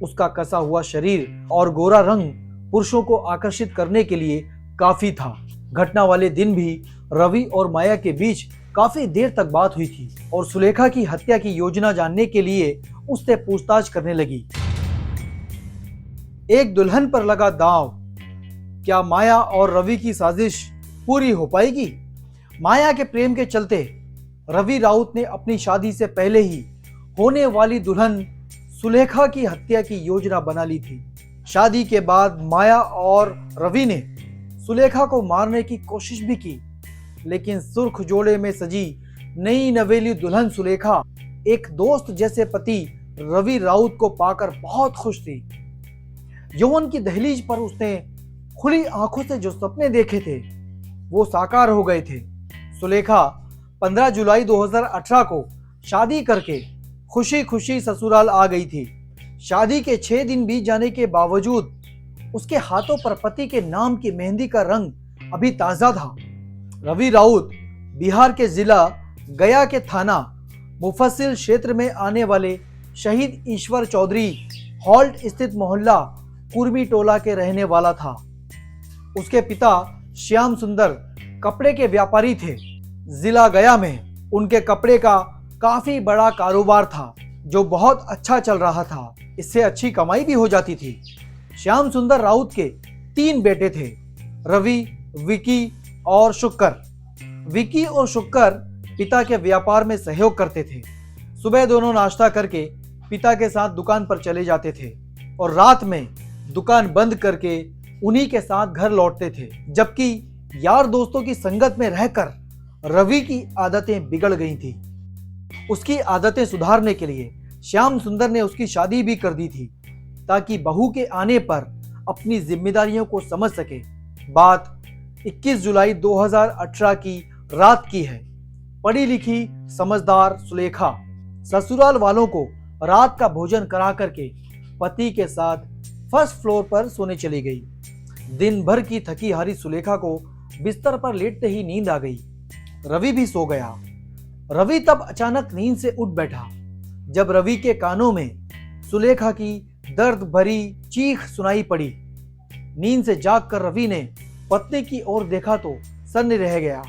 उसका कसा हुआ शरीर और गोरा रंग पुरुषों को आकर्षित करने के लिए काफी था। घटना वाले दिन भी रवि और माया के बीच काफी देर तक बात हुई थी और सुलेखा की हत्या की योजना जानने के लिए उससे पूछताछ करने लगी। एक दुल्हन पर लगा दांव, क्या माया और रवि की साजिश पूरी हो पाएगी? माया के प्रेम के चलते रवि राउत ने अपनी शादी से पहले ही होने वाली दुल्हन सुलेखा की हत्या की योजना बना ली थी। शादी के बाद माया और रवि ने सुलेखा को मारने की कोशिश भी की, लेकिन सुर्ख जोड़े में सजी नई नवेली दुल्हन सुलेखा एक दोस्त जैसे पति रवि राउत को पाकर बहुत खुश थी। यौवन की दहलीज पर उसने खुली आंखों से जो सपने देखे थे वो साकार हो गए थे। सुलेखा 15 जुलाई 2018 को शादी करके खुशी खुशी ससुराल आ गई थी। शादी के 6 दिन बीत जाने के बावजूद उसके हाथों पर पति के नाम की मेहंदी का रंग अभी ताजा था। रवि राउत बिहार के जिला गया के थाना मुफस्सिल क्षेत्र में आने वाले शहीद ईश्वर चौधरी हॉल्ट स्थित मोहल्ला कुर्मी टोला के रहने वाला था। उसके पिता श्याम सुंदर कपड़े के व्यापारी थे। जिला गया में उनके कपड़े का काफी बड़ा कारोबार था जो बहुत अच्छा चल रहा था। इससे अच्छी कमाई भी हो जाती थी। श्याम सुंदर राउत के 3 बेटे थे, रवि, विकी और शुक्कर। विकी और शुक्कर पिता के व्यापार में सहयोग करते थे। सुबह दोनों नाश्ता करके पिता के साथ दुकान पर चले जाते थे और रात में दुकान बंद करके उन्हीं के साथ घर लौटते थे। जबकि यार दोस्तों की संगत में रहकर रवि की आदतें बिगड़ गई थी। उसकी आदतें सुधारने के लिए श्याम सुंदर ने उसकी शादी भी कर दी थी ताकि बहू के आने पर अपनी जिम्मेदारियों को समझ सके। बात 21 जुलाई 2018 की रात की है। पढ़ी लिखी समझदार सुलेखा ससुराल वालों को रात का भोजन करा करके पति के साथ फर्स्ट फ्लोर पर सोने चली गई। दिन भर की थकी हारी सुलेखा को बिस्तर पर लेटते ही नींद आ गई। रवि भी सो गया। रवि तब अचानक नींद से उठ बैठा जब रवि के कानों में सुलेखा की दर्द भरी चीख सुनाई पड़ी। नींद से जागकर रवि ने पत्नी की ओर देखा तो सन्न रह गया।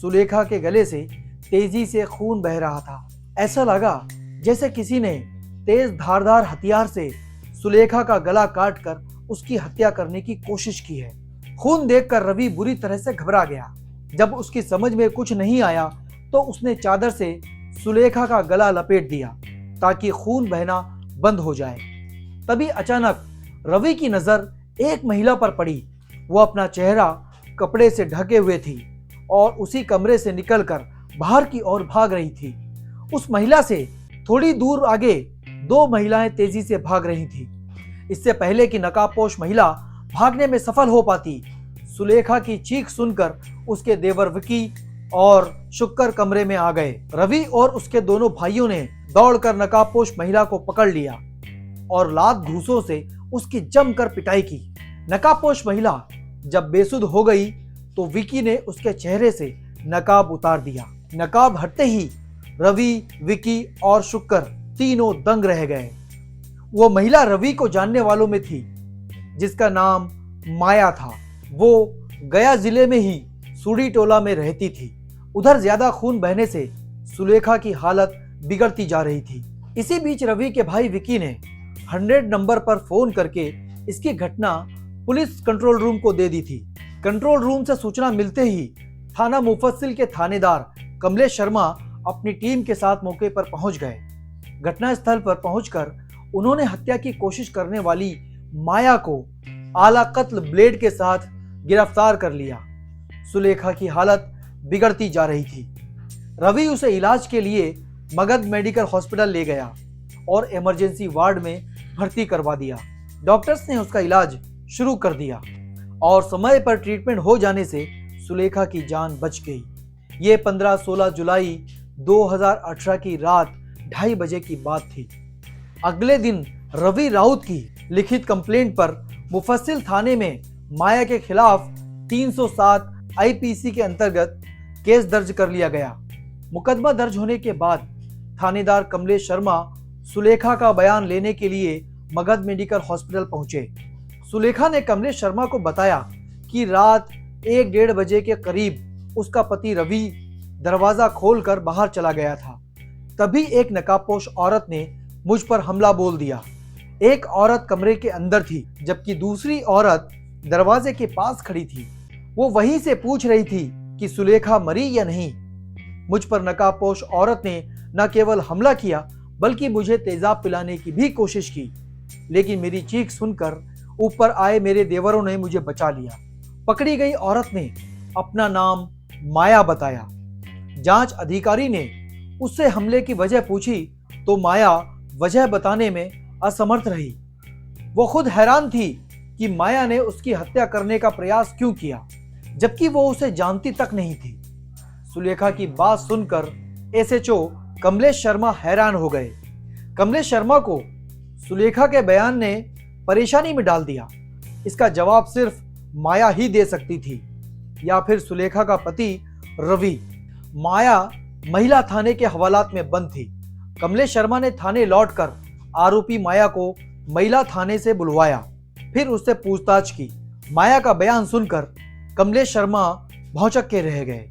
सुलेखा के गले से तेजी से खून बह रहा था। ऐसा लगा जैसे किसी ने तेज धारदार हथियार से सुलेखा का गला काटकर उसकी हत्या करने की कोशिश की है। खून देखकर रवि बुरी तरह से घबरा गया। जब उसकी समझ में कुछ नहीं आया तो उसने चादर से सुलेखा का गला लपेट दिया ताकि खून बहना बंद हो जाए। तभी अचानक रवि की नजर एक महिला पर पड़ी। वो अपना चेहरा कपड़े से ढके हुए थी और उसी कमरे से निकलकर बाहर की ओर भाग रही थी। उस महिला से थोड़ी दूर आगे 2 महिलाएं तेजी से भाग रही थी। इससे पहले कि नकाबपोश महिला भागने में सफल हो पाती, सुलेखा की चीख सुनकर उसके देवर विकी और शुक्कर कमरे में आ गए। रवि और उसके दोनों भाइयों ने दौड़कर नकाबपोश महिला को पकड़ लिया और लात घूंसों से उसकी जमकर पिटाई की। नकाबपोश महिला जब बेसुध हो गई तो विकी ने उसके चेहरे से नकाब उतार दिया। नकाब हटते ही रवि, विकी और शुक्कर तीनों दंग रह गए। वो महिला रवि को जानने वालों में थी जिसका नाम माया था। वो गया जिले में ही सूड़ी टोला में रहती थी। उधर ज्यादा खून बहने से सुलेखा की हालत बिगड़ती जा रही थी। इसी बीच रवि के भाई विकी ने 100 नंबर पर फोन करके इसकी घटना पुलिस कंट्रोल रूम को दे दी थी। कंट्रोल रूम से सूचना मिलते ही थाना मुफस्सिल के थानेदार कमलेश शर्मा अपनी टीम के साथ मौके पर पहुंच गए। घटनास्थल पर पहुंचकर उन्होंने हत्या की कोशिश करने वाली माया को आला कत्ल ब्लेड के साथ गिरफ्तार कर लिया। सुलेखा की हालत बिगड़ती जा रही थी। रवि उसे इलाज के लिए मगध मेडिकल हॉस्पिटल ले गया और इमरजेंसी वार्ड में भर्ती करवा दिया। डॉक्टर्स ने उसका इलाज शुरू कर दिया और समय पर ट्रीटमेंट हो जाने से सुलेखा की जान बच गई। ये 15-16 जुलाई 2018 की रात 2:30 बजे की बात थी। अगले दिन रवि राउत की लिखित कंप्लेंट पर मुफस्सिल थाने में माया के खिलाफ 307 आईपीसी के अंतर्गत केस दर्ज कर लिया गया। मुकदमा दर्ज होने के बाद थानेदार कमलेश शर्मा सुलेखा का बयान लेने के लिए मगध मेडिकल हॉस्पिटल पहुंचे। सुलेखा ने कमलेश शर्मा को बताया कि रात 1-1:30 के करीब उसका पति रवि दरवाजा खोलकर बाहर चला गया था। तभी एक नकाबपोश औरत ने मुझ पर हमला बोल दिया। एक औरत कमरे के अंदर थी, जबकि दूसरी औरत दरवाजे के पास खड़ी थी। वो वहीं से पूछ रही थी कि सुलेखा मरी या नहीं। मुझ पर नकाबपोश औरत ने न केवल हमला किया बल्कि मुझे तेजाब पिलाने की भी कोशिश की, लेकिन मेरी चीख सुनकर ऊपर आए मेरे देवरों ने मुझे बचा लिया। पकड़ी गई औरत ने अपना नाम माया बताया। जांच अधिकारी ने उससे हमले की वजह पूछी तो माया वजह बताने में असमर्थ रही। वो खुद हैरान थी कि माया ने उसकी हत्या करने का प्रयास क्यों किया, जबकि वो उसे जानती तक नहीं थी। सुलेखा की बात सुनकर एसएचओ कमलेश शर्मा हैरान हो गए। कमलेश शर्मा को सुलेखा के बयान ने परेशानी में डाल दिया। इसका जवाब सिर्फ माया ही दे सकती थी, या फिर सुलेखा का पति रवि। माया महिला थाने के हवालात में बंद थी। कमलेश शर्मा ने थाने लौटकर आरोपी माया को महिला थाने से बुलवाया, फिर उससे पूछताछ की। माया का बयान सुनकर कमलेश शर्मा भौचक्के के रह गए।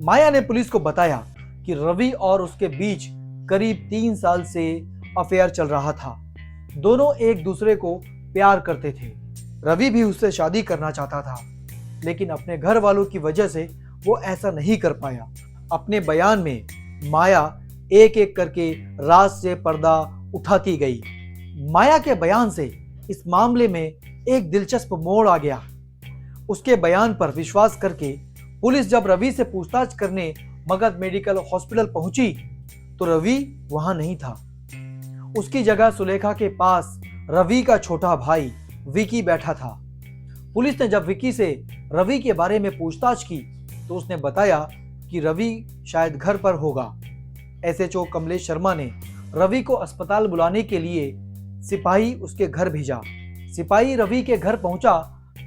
माया ने पुलिस को बताया कि रवि और उसके बीच करीब 3 साल से अफेयर चल रहा था। दोनों एक दूसरे को प्यार करते थे। रवि भी उससे शादी करना चाहता था, लेकिन अपने घर वालों की वजह से वो ऐसा नहीं कर पाया। अपने बयान में माया एक एक करके राज से पर्दा उठाती गई। माया के बयान से इस मामले में एक दिलचस्प मोड़ आ गया। उसके बयान पर विश्वास करके पुलिस जब रवि से पूछताछ करने मगध मेडिकल हॉस्पिटल पहुंची तो रवि वहां नहीं था। उसकी जगह सुलेखा के पास रवि का छोटा भाई विकी बैठा था। पुलिस ने जब विकी से रवि के बारे में पूछताछ की तो उसने बताया कि रवि शायद घर पर होगा। एसएचओ कमलेश शर्मा ने रवि को अस्पताल बुलाने के लिए सिपाही उसके घर भेजा। सिपाही रवि के घर पहुंचा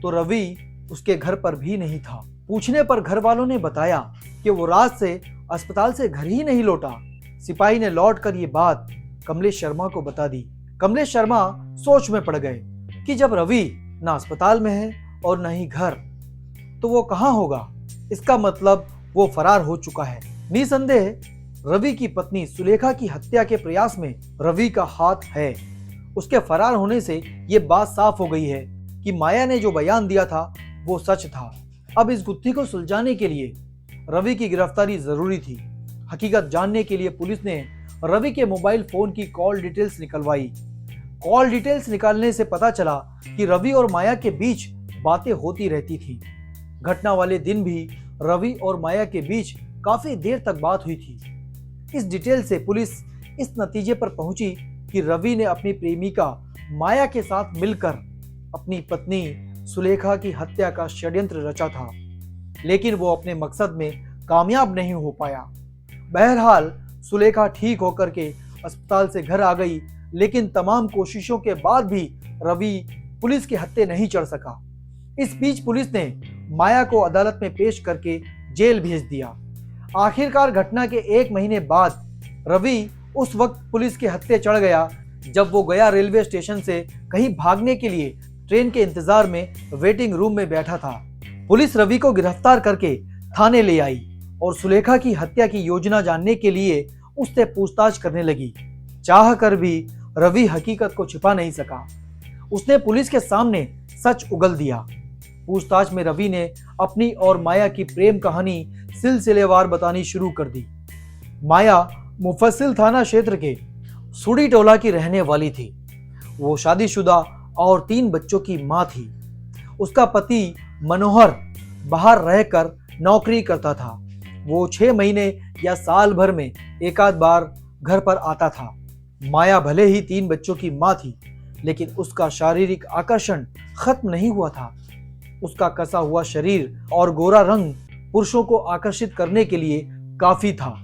तो रवि उसके घर पर भी नहीं था। पूछने पर घर वालों ने बताया कि वो रात से अस्पताल से घर ही नहीं लौटा। सिपाही ने लौटकर ये बात कमलेश शर्मा को बता दी। कमलेश शर्मा सोच में पड़ गए कि जब रवि ना अस्पताल में है और न ही घर, तो वो कहाँ होगा। इसका मतलब वो फरार हो चुका है। निसंदेह रवि की पत्नी सुलेखा की हत्या के प्रयास में रवि का हाथ है। उसके फरार होने से ये बात साफ हो गई है कि माया ने जो बयान दिया था वो सच था। अब इस गुत्थी को सुलझाने के लिए रवि की गिरफ्तारी जरूरी थी। हकीकत जानने के लिए पुलिस ने रवि के मोबाइल फोन की कॉल डिटेल्स निकलवाई। कॉल डिटेल्स निकालने से पता चला कि रवि और माया के बीच बातें होती रहती थी। घटना वाले दिन भी रवि और माया के बीच काफी देर तक बात हुई थी। इस डिटेल से पुलिस इस नतीजे पर पहुंची कि रवि ने अपनी प्रेमिका माया के साथ मिलकर अपनी पत्नी सुलेखा की हत्या का षड्यंत्र रचा था, लेकिन वो अपने मकसद में कामयाब नहीं हो पाया। बहरहाल सुलेखा ठीक होकर के अस्पताल से घर आ गई, लेकिन तमाम कोशिशों के बाद भी रवि पुलिस के हत्थे नहीं चढ़ सका। इस बीच पुलिस ने माया को अदालत में पेश करके जेल भेज दिया। आखिरकार घटना के 1 महीने बाद रवि उस वक्त पुलिस के हत्थे चढ़ गया जब वो गया रेलवे स्टेशन से कहीं भागने के लिए ट्रेन के इंतजार में वेटिंग रूम में बैठा था। पुलिस रवि को गिरफ्तार करके थाने ले आई और सुलेखा की हत्या की योजना जानने के लिए उससे पूछताछ करने लगी। चाह कर भी रवि हकीकत को छिपा नहीं सका। उसने पुलिस के सामने सच उगल दिया। पूछताछ में रवि ने अपनी और माया की प्रेम कहानी सिलसिलेवार बतानी शुरू कर दी। माया मुफस्सिल थाना क्षेत्र के सुड़ी टोला की रहने वाली थी। वो शादीशुदा और 3 बच्चों की मां थी। उसका पति मनोहर बाहर रहकर नौकरी करता था। वो 6 महीने या साल भर में एक आध बार घर पर आता था। माया भले ही 3 बच्चों की मां थी, लेकिन उसका शारीरिक आकर्षण खत्म नहीं हुआ था। उसका कसा हुआ शरीर और गोरा रंग पुरुषों को आकर्षित करने के लिए काफी था।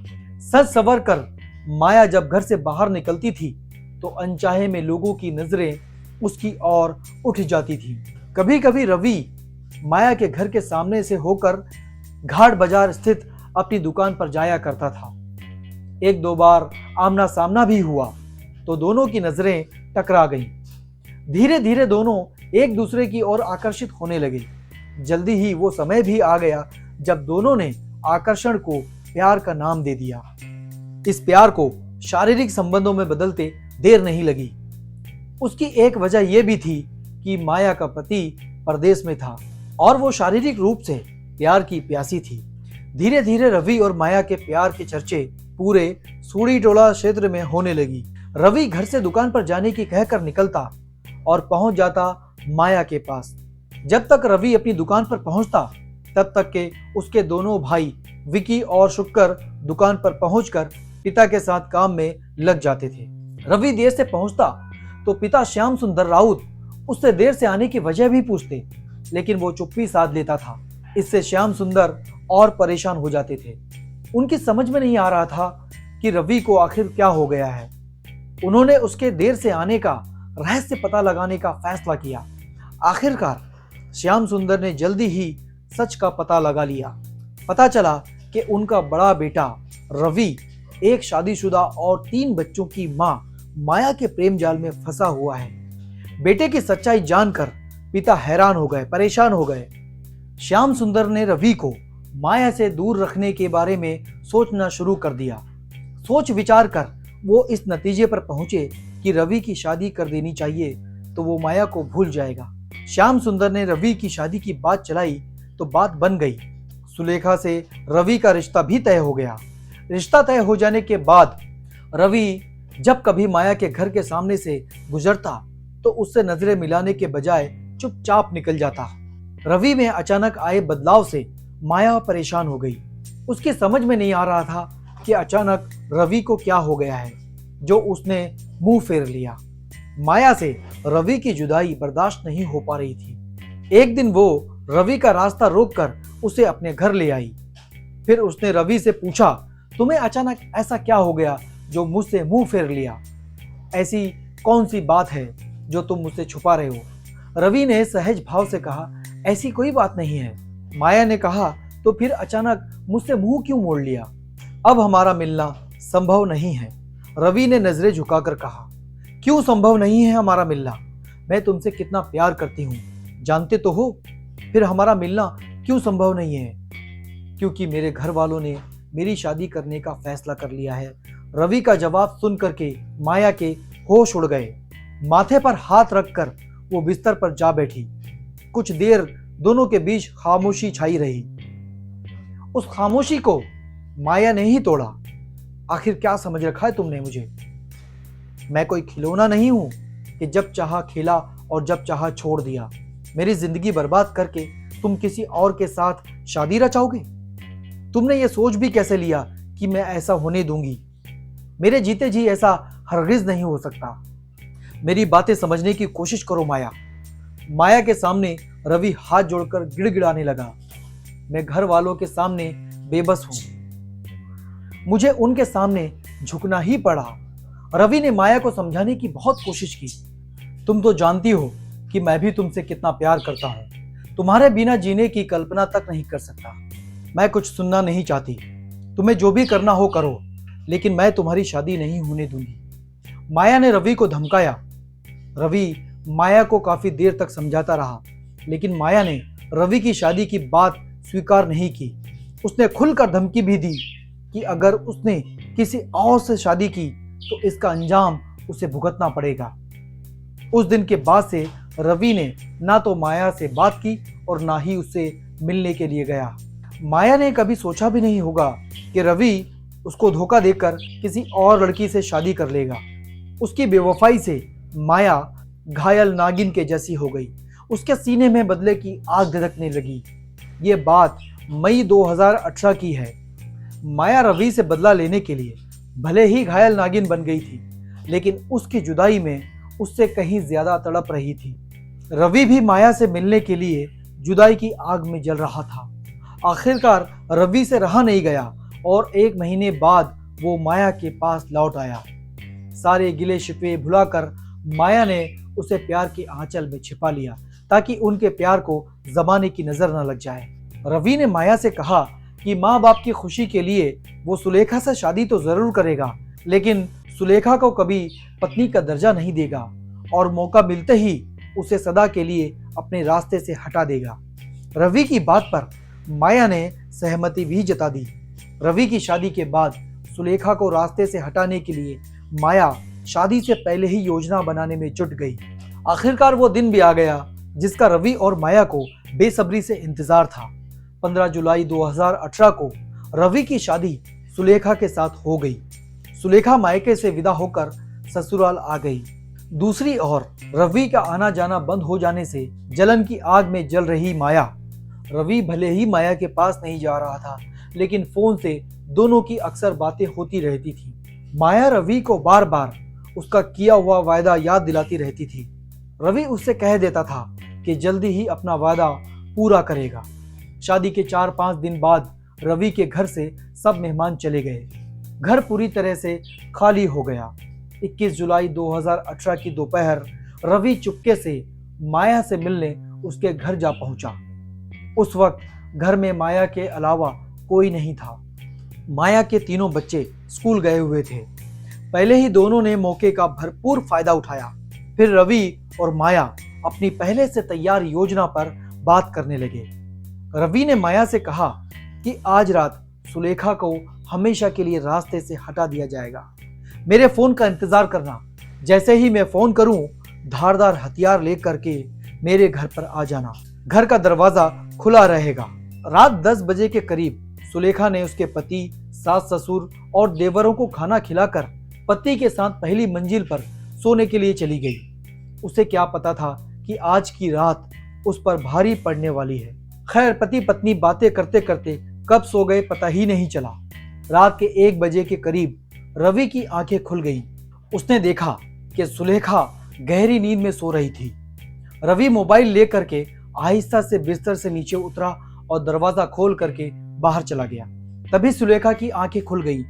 सज संवर कर माया जब घर से बाहर निकलती थी तो अनचाहे में लोगों की नजरें उसकी ओर उठ जाती थी। कभी कभी रवि माया के घर के सामने से होकर घाट बाजार स्थित अपनी दुकान पर जाया करता था। 1-2 बार आमना सामना भी हुआ तो दोनों की नजरें टकरा गईं। धीरे धीरे दोनों एक दूसरे की ओर आकर्षित होने लगे। जल्दी ही वो समय भी आ गया जब दोनों ने आकर्षण को प्यार का नाम दे दिया। इस प्यार को शारीरिक संबंधों में बदलते देर नहीं लगी। उसकी एक वजह यह भी थी कि माया का पति परदेश में था और वो शारीरिक रूप से प्यार की प्यासी थी। धीरे धीरे रवि और माया के प्यार के चर्चे पूरे सूड़ी टोला क्षेत्र में होने लगी। रवि घर से दुकान पर जाने की कहकर निकलता और पहुंच जाता माया के पास। जब तक रवि अपनी दुकान पर पहुंचता तब तक के उसके दोनों भाई विकी और शुक्र दुकान पर पहुंचकर पिता के साथ काम में लग जाते थे। रवि देर से पहुंचता तो पिता श्याम सुंदर राउत उससे देर से आने की वजह भी पूछते, लेकिन वो चुप्पी साध लेता था। इससे श्याम सुंदर और परेशान हो जाते थे। उनकी समझ में नहीं आ रहा था कि रवि को आखिर क्या हो गया है। उन्होंने उसके देर से आने का रहस्य पता लगाने का फैसला किया। आखिरकार श्याम सुंदर ने जल्दी ही सच का पता लगा लिया। पता चला कि उनका बड़ा बेटा रवि एक शादीशुदा और 3 बच्चों की मां माया के प्रेम जाल में फंसा हुआ है। बेटे की सच्चाई जानकर पिता हैरान हो गए, परेशान हो गए। श्याम सुंदर ने रवि को माया से दूर रखने के बारे में सोचना शुरू कर दिया। सोच विचार कर वो इस नतीजे पर पहुंचे कि रवि की शादी कर देनी चाहिए तो वो माया को भूल जाएगा। श्याम सुंदर ने रवि की शादी की बात चलाई तो बात बन गई। सुलेखा से रवि का रिश्ता भी तय हो गया। रिश्ता तय हो जाने के बाद रवि जब कभी माया के घर के सामने से गुजरता तो उससे नजरें मिलाने के बजाय चुपचाप निकल जाता। रवि में अचानक आए बदलाव से माया परेशान हो गई। उसकी समझ में नहीं आ रहा था कि अचानक रवि को क्या हो गया है जो उसने मुंह फेर लिया। माया से रवि की जुदाई बर्दाश्त नहीं हो पा रही थी। एक दिन वो रवि का रास्ता रोककर उसे अपने घर ले आई। फिर उसने रवि से पूछा, तुम्हें अचानक ऐसा क्या हो गया जो मुझसे मुंह फेर लिया? ऐसी कौन सी बात है जो तुम मुझसे छुपा रहे हो? रवि ने सहज भाव से कहा, ऐसी कोई बात नहीं है। माया ने कहा, तो फिर अचानक मुझसे मुंह क्यों मोड़ लिया? अब हमारा मिलना संभव नहीं है। रवि ने नजरें झुकाकर कहा, क्यों संभव नहीं है हमारा मिलना? मैं तुमसे कितना प्यार करती हूँ, जानते तो हो। फिर हमारा मिलना क्यों संभव नहीं है? क्योंकि मेरे घर वालों ने मेरी शादी करने का फैसला कर लिया है। रवि का जवाब सुन करके माया के होश उड़ गए। माथे पर हाथ रखकर वो बिस्तर पर जा बैठी। कुछ देर दोनों के बीच खामोशी छाई रही। उस खामोशी को माया ने ही तोड़ा। आखिर क्या समझ रखा है तुमने मुझे? मैं कोई खिलौना नहीं हूं कि जब चाहा खेला और जब चाहा छोड़ दिया। मेरी जिंदगी बर्बाद करके तुम किसी और के साथ शादी रचाओगे? तुमने ये सोच भी कैसे लिया कि मैं ऐसा होने दूंगी? मेरे जीते जी ऐसा हरगिज नहीं हो सकता। मेरी बातें समझने की कोशिश करो माया। माया के सामने रवि हाथ जोड़कर गिड़गिड़ाने लगा। मैं घर वालों के सामने बेबस हूं। मुझे उनके सामने झुकना ही पड़ा। रवि ने माया को समझाने की बहुत कोशिश की। तुम तो जानती हो कि मैं भी तुमसे कितना प्यार करता हूं। तुम्हारे बिना जीने की कल्पना तक नहीं कर सकता। मैं कुछ सुनना नहीं चाहती। तुम्हें जो भी करना हो करो, लेकिन मैं तुम्हारी शादी नहीं होने दूंगी। माया ने रवि को धमकाया। रवि माया को काफी देर तक समझाता रहा, लेकिन माया ने रवि की शादी की बात स्वीकार नहीं की। उसने खुलकर धमकी भी दी कि अगर उसने किसी और से शादी की तो इसका अंजाम उसे भुगतना पड़ेगा। उस दिन के बाद से रवि ने ना तो माया से बात की और ना ही उससे मिलने के लिए गया। माया ने कभी सोचा भी नहीं होगा कि रवि उसको धोखा देकर किसी और लड़की से शादी कर लेगा। उसकी बेवफाई से माया घायल नागिन के जैसी हो गई। उसके सीने में बदले की आग धधकने लगी। ये बात मई 2018 की है। माया रवि से बदला लेने के लिए भले ही घायल नागिन बन गई थी, लेकिन उसकी जुदाई में उससे कहीं ज्यादा तड़प रही थी। रवि भी माया से मिलने के लिए जुदाई की आग में जल रहा था। आखिरकार रवि से रहा नहीं गया और 1 महीने बाद वो माया के पास लौट आया। सारे गिले शिकवे भुलाकर माया ने उसे प्यार के आंचल में छिपा लिया ताकि उनके प्यार को जमाने की नजर न लग जाए। रवि ने माया से कहा कि माँ बाप की खुशी के लिए वो सुलेखा से शादी तो जरूर करेगा, लेकिन सुलेखा को कभी पत्नी का दर्जा नहीं देगा और मौका मिलते ही उसे सदा के लिए अपने रास्ते से हटा देगा। रवि की बात पर माया ने सहमति भी जता दी। रवि की शादी के बाद सुलेखा को रास्ते से हटाने के लिए माया शादी से पहले ही योजना बनाने में जुट गई। आखिरकार वो दिन भी आ गया जिसका रवि और माया को बेसब्री से इंतजार था। 15 जुलाई 2018 को रवि की शादी सुलेखा के साथ हो गई। सुलेखा मायके से विदा होकर ससुराल आ गई। दूसरी ओर रवि का आना जाना बंद हो जाने से जलन की आग में जल रही माया। रवि भले ही माया के पास नहीं जा रहा था, लेकिन फोन से दोनों की अक्सर बातें होती रहती थी। माया रवि को बार बार उसका किया हुआ वायदा याद दिलाती रहती थी। रवि उससे कह देता था कि जल्दी ही अपना वादा पूरा करेगा। शादी के 4-5 दिन बाद रवि के घर से सब मेहमान चले गए। घर पूरी तरह से खाली हो गया। 21 जुलाई 2018 की दोपहर रवि चुपके से माया से मिलने उसके घर जा पहुंचा। उस वक्त घर में माया के अलावा कोई नहीं था। माया के तीनों बच्चे स्कूल गए हुए थे। पहले ही दोनों ने मौके का भरपूर फायदा उठाया। फिर रवि और माया अपनी पहले से तैयार योजना पर बात करने लगे। रवि ने माया से कहा कि आज रात सुलेखा को हमेशा के लिए रास्ते से हटा दिया जाएगा। मेरे फोन का इंतजार करना। जैसे ही मैं फोन करूं, धारदार हथियार लेकर के मेरे घर पर आ जाना। घर का दरवाजा खुला रहेगा। रात 10 बजे के करीब सुलेखा ने उसके पति, सास ससुर और देवरों को खाना खिलाकर पति के साथ पहली मंजिल पर सोने के लिए चली गई। उसे क्या पता था कि आज की रात उस पर भारी पड़ने वाली है। खैर, पति पत्नी बातें करते करते कब सो गए पता ही नहीं चला। रात के 1 बजे के करीब रवि की आंखें खुल गईं। उसने देखा कि सुलेखा गहरी नींद में सो रही थी। रवि मोबाइल लेकर के आहिस्ता से बिस्तर से नीचे उतरा और दरवाजा खोल करके बाहर चला गया। तभी सुलेखा की आंखें खुल गई।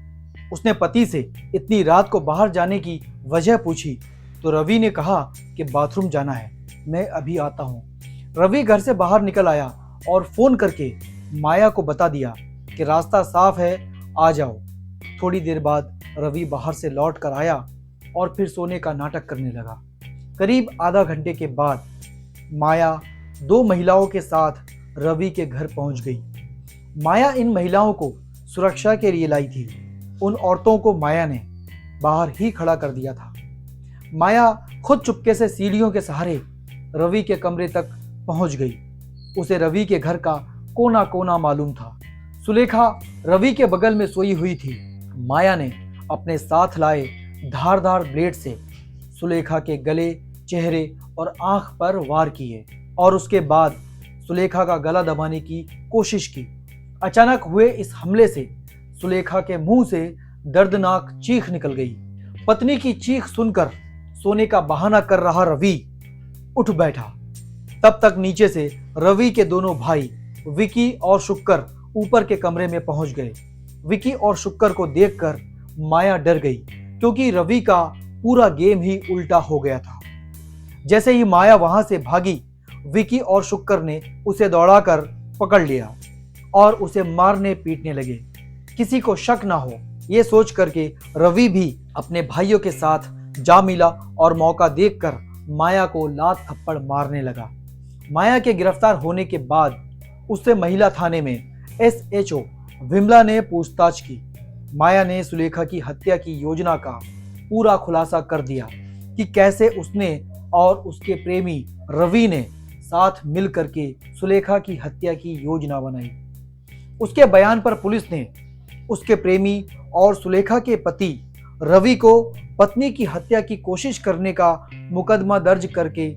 उसने पति से इतनी रात को बाहर जाने की वजह पूछी तो रवि ने कहा कि बाथरूम जाना है, मैं अभी आता हूँ। रवि घर से बाहर निकल आया और फोन करके माया को बता दिया कि रास्ता साफ है, आ जाओ। थोड़ी देर बाद रवि बाहर से लौट कर आया और फिर सोने का नाटक करने लगा। करीब आधा घंटे के बाद माया 2 महिलाओं के साथ रवि के घर पहुंच गई। माया इन महिलाओं को सुरक्षा के लिए लाई थी। उन औरतों को माया ने बाहर ही खड़ा कर दिया था। माया खुद चुपके से सीढ़ियों के सहारे रवि के कमरे तक पहुंच गई। उसे रवि के घर का कोना कोना मालूम था। सुलेखा रवि के बगल में सोई हुई थी। माया ने अपने साथ लाए धारदार ब्लेड से सुलेखा के गले, चेहरे और आंख पर वार किए और उसके बाद सुलेखा का गला दबाने की कोशिश की। अचानक हुए इस हमले से सुलेखा के मुंह से दर्दनाक चीख निकल गई। पत्नी की चीख सुनकर सोने का बहाना कर रहा रवि उठ बैठा। तब तक नीचे से रवि के दोनों भाई विकी और शुक्कर ऊपर के कमरे में पहुंच गए। विकी और शुक्कर को देखकर माया डर गई, क्योंकि रवि का पूरा गेम ही उल्टा हो गया था। जैसे ही माया वहां से भागी, विकी और शुक्कर ने उसे दौड़ाकर पकड़ लिया और उसे मारने पीटने लगे। किसी को शक ना हो, ये सोच करके रवि भी अपने भाइयों के साथ जा मिला और मौका देखकर माया को लात थप्पड़ मारने लगा। माया के गिरफ्तार होने के बाद उससे महिला थाने में SHO विमला ने पूछताछ की। माया ने सुलेखा की हत्या की योजना का पूरा खुलासा कर दिया कि कैसे उसने और उसके प्रेमी रवि ने साथ मिल करके सुलेखा की हत्या की योजना बनाई। उसके बयान पर पुलिस ने उसके प्रेमी और सुलेखा के पति रवि को पत्नी की हत्या की कोशिश करने का मुकदमा दर्ज करके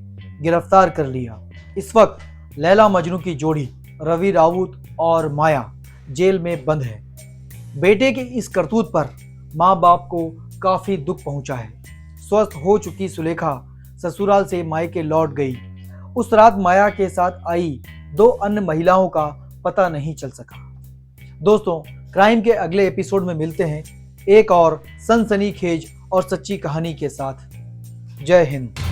गिरफ्तार कर लिया। इस वक्त लैला मजनू की जोड़ी रवि राउत और माया जेल में बंद है। बेटे के इस करतूत पर माँ बाप को काफी दुख पहुंचा है। स्वस्थ हो चुकी सुलेखा ससुराल से मायके लौट गई। उस रात माया के साथ आई 2 अन्य महिलाओं का पता नहीं चल सका। दोस्तों, क्राइम के अगले एपिसोड में मिलते हैं एक और सनसनीखेज और सच्ची कहानी के साथ। जय हिंद।